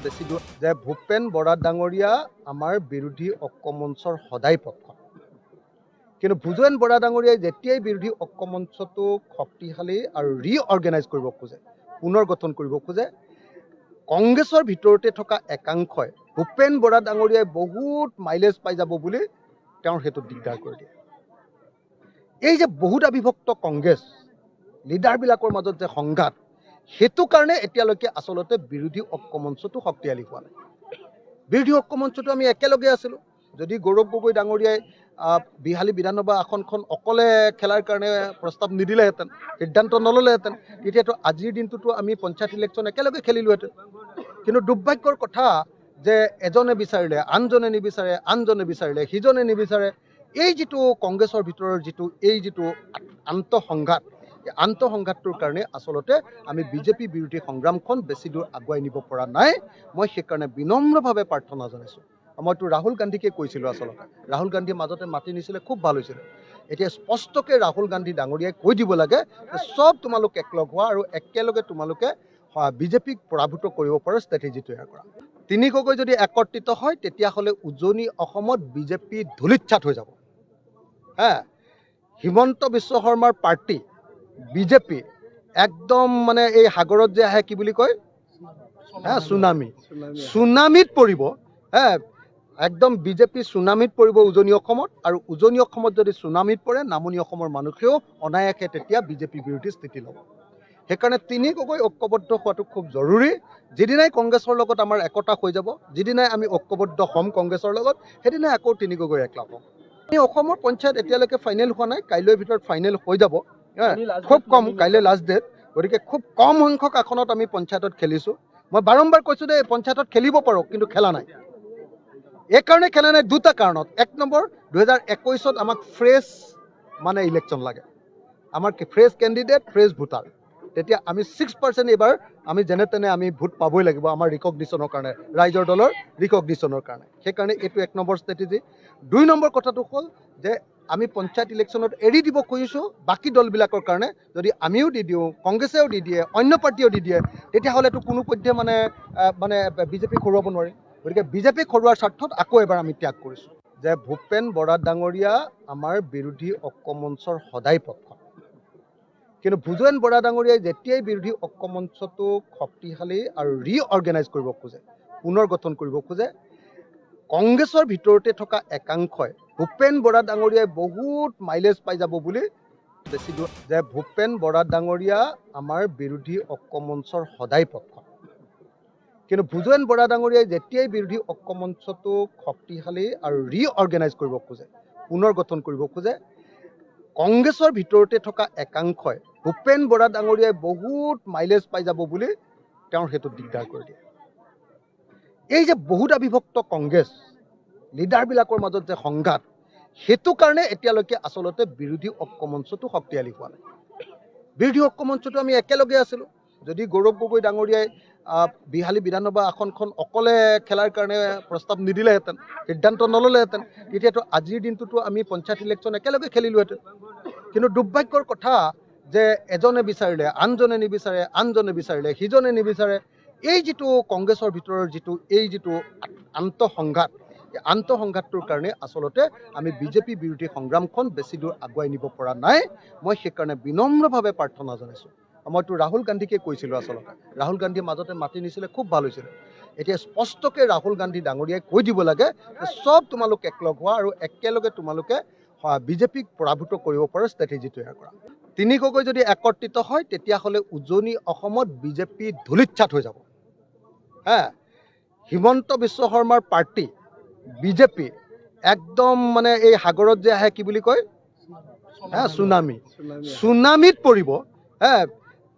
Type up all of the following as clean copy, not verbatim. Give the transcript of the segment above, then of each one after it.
বেছি দূৰ যে ভূপেন বৰা ডাঙৰীয়া আমাৰ বিৰোধী ঐক্য মঞ্চৰ সদায় পক্ষ। কিন্তু ভূপেন বৰা ডাঙৰীয়াই যেতিয়াই বিৰোধী ঐক্য মঞ্চটোক শক্তিশালী আৰু ৰিঅৰ্গেনাইজ কৰিব খোজে, পুনৰ গঠন কৰিব খোজে, কংগ্ৰেছৰ ভিতৰতে থকা একাংশই ভূপেন বৰা ডাঙৰীয়াই বহুত মাইলেজ পাই যাব বুলি তেওঁৰ সেইটো দিগদাৰ কৰি দিয়ে। এই যে বহুত আবিভক্ত কংগ্ৰেছ লিডাৰবিলাকৰ মাজত যে সংঘাত, সেইটো কাৰণে এতিয়ালৈকে আচলতে বিৰোধী ঐক্য মঞ্চটো শক্তিশালী হোৱা নাই। বিৰোধী ঐক্য মঞ্চটো আমি একেলগে আছিলোঁ। যদি গৌৰৱ গগৈ ডাঙৰীয়াই বিহালী বিধানসভা আসনখন অকলে খেলাৰ কাৰণে প্ৰস্তাৱ নিদিলেহেঁতেন, সিদ্ধান্ত নল'লেহেঁতেন, তেতিয়াতো আজিৰ দিনটোতো আমি পঞ্চায়ত ইলেকশ্যন একেলগে খেলিলোহেঁতেন। কিন্তু দুৰ্ভাগ্যৰ কথা যে এজনে বিচাৰিলে আনজনে নিবিচাৰে, আনজনে বিচাৰিলে সিজনে নিবিচাৰে। এই যিটো কংগ্ৰেছৰ ভিতৰৰ যিটো আন্তঃসংঘাত, এই আন্তঃসংঘাতটোৰ কাৰণে আচলতে আমি বিজেপি বিৰোধী সংগ্ৰামখন বেছি দূৰ আগুৱাই নিব পৰা নাই। মই সেইকাৰণে বিনম্ৰভাৱে প্ৰাৰ্থনা জনাইছোঁ। মইতো ৰাহুল গান্ধীকে কৈছিলোঁ, আচলতে ৰাহুল গান্ধীয়ে মাজতে মাতি নিছিলে, খুব ভাল হৈছিলে। এতিয়া স্পষ্টকৈ ৰাহুল গান্ধী ডাঙৰীয়াই কৈ দিব লাগে যে চব তোমালোক একলগ হোৱা আৰু একেলগে তোমালোকে বিজেপিক পৰাভূত কৰিব পৰা ষ্ট্ৰেটেজি তৈয়াৰ কৰা। তিনিককৈ যদি একত্ৰিত হয় তেতিয়াহ'লে উজনি অসমত বিজেপি ধূলিচ্ছাত হৈ যাব। হিমন্ত বিশ্ব শৰ্মাৰ পাৰ্টি বিজেপি একদম মানে এই সাগৰত যে আহে কি বুলি কয়, চুনামিত পৰিব। একদম বিজেপি চুনামিত পৰিব উজনি অসমত, আৰু উজনি অসমত যদি চুনামিত পৰে নামনি অসমৰ মানুহেও অনায়াসে তেতিয়া বিজেপি বিৰোধী স্থিতি ল'ব। সেইকাৰণে তিনিককৈ ঐক্যবদ্ধ হোৱাটো খুব জৰুৰী। যিদিনাই কংগ্ৰেছৰ লগত আমাৰ একতা হৈ যাব, যিদিনাই আমি ঐক্যবদ্ধ হ'ম কংগ্ৰেছৰ লগত, সেইদিনাই আকৌ তিনিককৈ একলগ হ'ম। অসমৰ পঞ্চায়ত এতিয়ালৈকে ফাইনেল হোৱা নাই, কাইলৈৰ ভিতৰত ফাইনেল হৈ যাব। খুব কম, কাইলৈ লাষ্ট ডেট, গতিকে খুব কম সংখ্যক আসনত আমি পঞ্চায়তত খেলিছোঁ। মই বাৰম্বাৰ কৈছোঁ যে পঞ্চায়তত খেলিব পাৰোঁ, কিন্তু খেলা নাই। এইকাৰণে খেলা নাই দুটা কাৰণত। এক নম্বৰ, 2021ত আমাক ফ্ৰেছ মানে ইলেকশ্যন লাগে, আমাৰ ফ্ৰেছ কেণ্ডিডেট, ফ্ৰেছ ভোটাৰ। তেতিয়া আমি 6% এইবাৰ আমি যেনে তেনে আমি ভোট পাবই লাগিব আমাৰ ৰিকগনিশ্যনৰ কাৰণে, ৰাইজৰ দলৰ ৰিকগনিশ্যনৰ কাৰণে। সেইকাৰণে এইটো এক নম্বৰ ষ্ট্ৰেটেজি। 2 নম্বৰ কথাটো হ'ল যে আমি পঞ্চায়ত ইলেকশ্যনত এৰি দিব খুজিছোঁ বাকী দলবিলাকৰ কাৰণে। যদি আমিও দি দিওঁ, কংগ্ৰেছেও দি দিয়ে, অন্য পাৰ্টিয়েও দি দিয়ে, তেতিয়াহ'লেতো কোনোপধ্যে মানে বিজেপিক হৰুৱাব নোৱাৰি। গতিকে বিজেপিক হৰুৱাৰ স্বাৰ্থত আকৌ এবাৰ আমি ত্যাগ কৰিছোঁ যে ভূপেন বৰা ডাঙৰীয়া আমাৰ বিৰোধী ঐক্য মঞ্চৰ সদায় পক্ষ। কিন্তু ভূপেন বৰা ডাঙৰীয়াই যেতিয়াই বিৰোধী ঐক্য মঞ্চটোক শক্তিশালী আৰু ৰিঅৰ্গেনাইজ কৰিব খোজে, পুনৰ গঠন কৰিব খোজে, কংগ্ৰেছৰ ভিতৰতে থকা একাংশই ভূপেন বৰা ডাঙৰীয়াই বহুত মাইলেজ পাই যাব বুলি বেছি দূৰ যে ভূপেন বৰা ডাঙৰীয়া আমাৰ বিৰোধী ঐক্য মঞ্চৰ সদায় পক্ষ। কিন্তু ভূপেন বৰা ডাঙৰীয়াই যেতিয়াই বিৰোধী ঐক্য মঞ্চটোক শক্তিশালী আৰু ৰিঅৰ্গেনাইজ কৰিব খোজে, পুনৰ গঠন কৰিব খোজে, কংগ্ৰেছৰ ভিতৰতে থকা একাংশই ভূপেন বৰা ডাঙৰীয়াই বহুত মাইলেজ পাই যাব বুলি তেওঁৰ সেইটো দিগদাৰ কৰি দিয়ে। এই যে বহুত আবিভক্ত কংগ্ৰেছ লিডাৰবিলাকৰ মাজত যে সংঘাত, সেইটো কাৰণে এতিয়ালৈকে আচলতে বিৰোধী ঐক্য মঞ্চটো শক্তিশালী হোৱা নাই। বিৰোধী ঐক্য মঞ্চটো আমি একেলগে আছিলোঁ। যদি গৌৰৱ গগৈ ডাঙৰীয়াই বিহালী বিধানসভা আসনখন অকলে খেলাৰ কাৰণে প্ৰস্তাৱ নিদিলেহেঁতেন, সিদ্ধান্ত নল'লেহেঁতেন, তেতিয়াতো আজিৰ দিনটোতো আমি পঞ্চায়ত ইলেকশ্যন একেলগে খেলিলোহেঁতেন। কিন্তু দুৰ্ভাগ্যৰ কথা যে এজনে বিচাৰিলে আনজনে নিবিচাৰে, আনজনে বিচাৰিলে সিজনে নিবিচাৰে। এই যিটো কংগ্ৰেছৰ ভিতৰৰ যিটো আন্তঃসংঘাত, এই আন্তঃসংঘাতটোৰ কাৰণে আচলতে আমি বিজেপি বিৰোধী সংগ্ৰামখন বেছি দূৰ আগুৱাই নিব পৰা নাই। মই সেইকাৰণে বিনম্ৰভাৱে প্ৰাৰ্থনা জনাইছোঁ। মইতো ৰাহুল গান্ধীকে কৈছিলোঁ, আচলতে ৰাহুল গান্ধীয়ে মাজতে মাতি নিছিলে, খুব ভাল হৈছিলে। এতিয়া স্পষ্টকৈ ৰাহুল গান্ধী ডাঙৰীয়াই কৈ দিব লাগে যে চব তোমালোক একলগ হোৱা আৰু একেলগে তোমালোকে বিজেপিক পৰাভূত কৰিব পৰা ষ্ট্ৰেটেজি তৈয়াৰ কৰা। তিনিককৈ যদি একত্ৰিত হয় তেতিয়াহ'লে উজনি অসমত বিজেপি ধূলিচ্ছাত হৈ যাব। হিমন্ত বিশ্ব শৰ্মাৰ পাৰ্টি বিজেপি একদম মানে এই সাগৰত যে আহে কি বুলি কয়, চুনামিত পৰিব।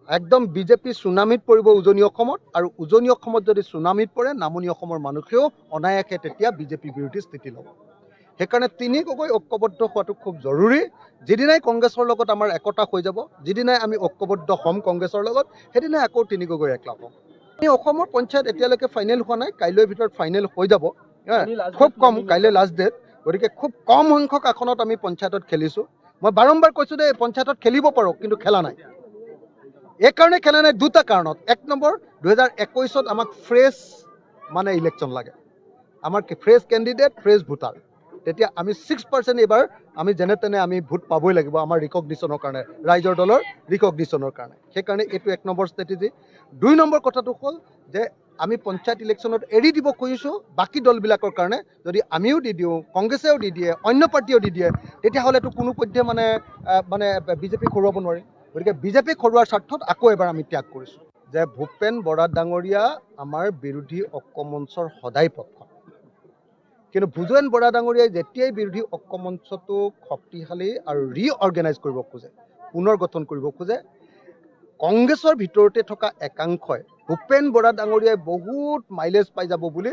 একদম বিজেপি চুনামিত পৰিব উজনি অসমত, আৰু উজনি অসমত যদি চুনামিত পৰে নামনি অসমৰ মানুহেও অনায়াসে তেতিয়া বিজেপি বিৰোধী স্থিতি ল'ব। সেইকাৰণে তিনিককৈ ঐক্যবদ্ধ হোৱাটো খুব জৰুৰী। যিদিনাই কংগ্ৰেছৰ লগত আমাৰ একতা হৈ যাব, যিদিনাই আমি ঐক্যবদ্ধ হ'ম কংগ্ৰেছৰ লগত, সেইদিনাই আকৌ তিনিককৈ একলগ হ'ম। অসমৰ পঞ্চায়ত এতিয়ালৈকে ফাইনেল হোৱা নাই, কাইলৈৰ ভিতৰত ফাইনেল হৈ যাব। খুব কম, কাইলৈ লাষ্ট ডেট, গতিকে খুব কম সংখ্যক আসনত আমি পঞ্চায়তত খেলিছোঁ। মই বাৰম্বাৰ কৈছোঁ যে পঞ্চায়তত খেলিব পাৰোঁ, কিন্তু খেলা নাই। এইকাৰণে খেলা নাই দুটা কাৰণত। এক নম্বৰ, 2021ত আমাক ফ্ৰেছ মানে ইলেকশ্যন লাগে আমাৰ ফ্ৰেছ কেণ্ডিডেট ফ্ৰেছ ভোটাৰ তেতিয়া আমি 6% এইবাৰ আমি যেনে তেনে আমি ভোট পাবই লাগিব আমাৰ ৰিকগনিশ্যনৰ কাৰণে ৰাইজৰ দলৰ ৰিকগনিশ্যনৰ কাৰণে সেইকাৰণে এইটো 1 নম্বৰ ষ্ট্ৰেটেজি 2 নম্বৰ কথাটো হ'ল যে আমি পঞ্চায়ত ইলেকশ্যনত এৰি দিব খুজিছোঁ বাকী দলবিলাকৰ কাৰণে যদি আমিও দি দিওঁ কংগ্ৰেছেও দি দিয়ে অন্য পাৰ্টিয়েও দি দিয়ে তেতিয়াহ'লেতো কোনো পধ্যে মানে বিজেপিক হৰুৱাব নোৱাৰিম গতিকে বিজেপিক হৰুৱাৰ স্বাৰ্থত আকৌ এবাৰ আমি ত্যাগ কৰিছোঁ যে ভূপেন বৰা ডাঙৰীয়া আমাৰ বিৰোধী ঐক্য মঞ্চৰ সদায় পক্ষ কিন্তু ভূপেন বৰা ডাঙৰীয়াই যেতিয়াই বিৰোধী ঐক্য মঞ্চটোক শক্তিশালী আৰু ৰিঅৰ্গেনাইজ কৰিব খোজে পুনৰ গঠন কৰিব খোজে কংগ্ৰেছৰ ভিতৰতে থকা একাংশই ভূপেন বৰা ডাঙৰীয়াই বহুত মাইলেজ পাই যাব বুলি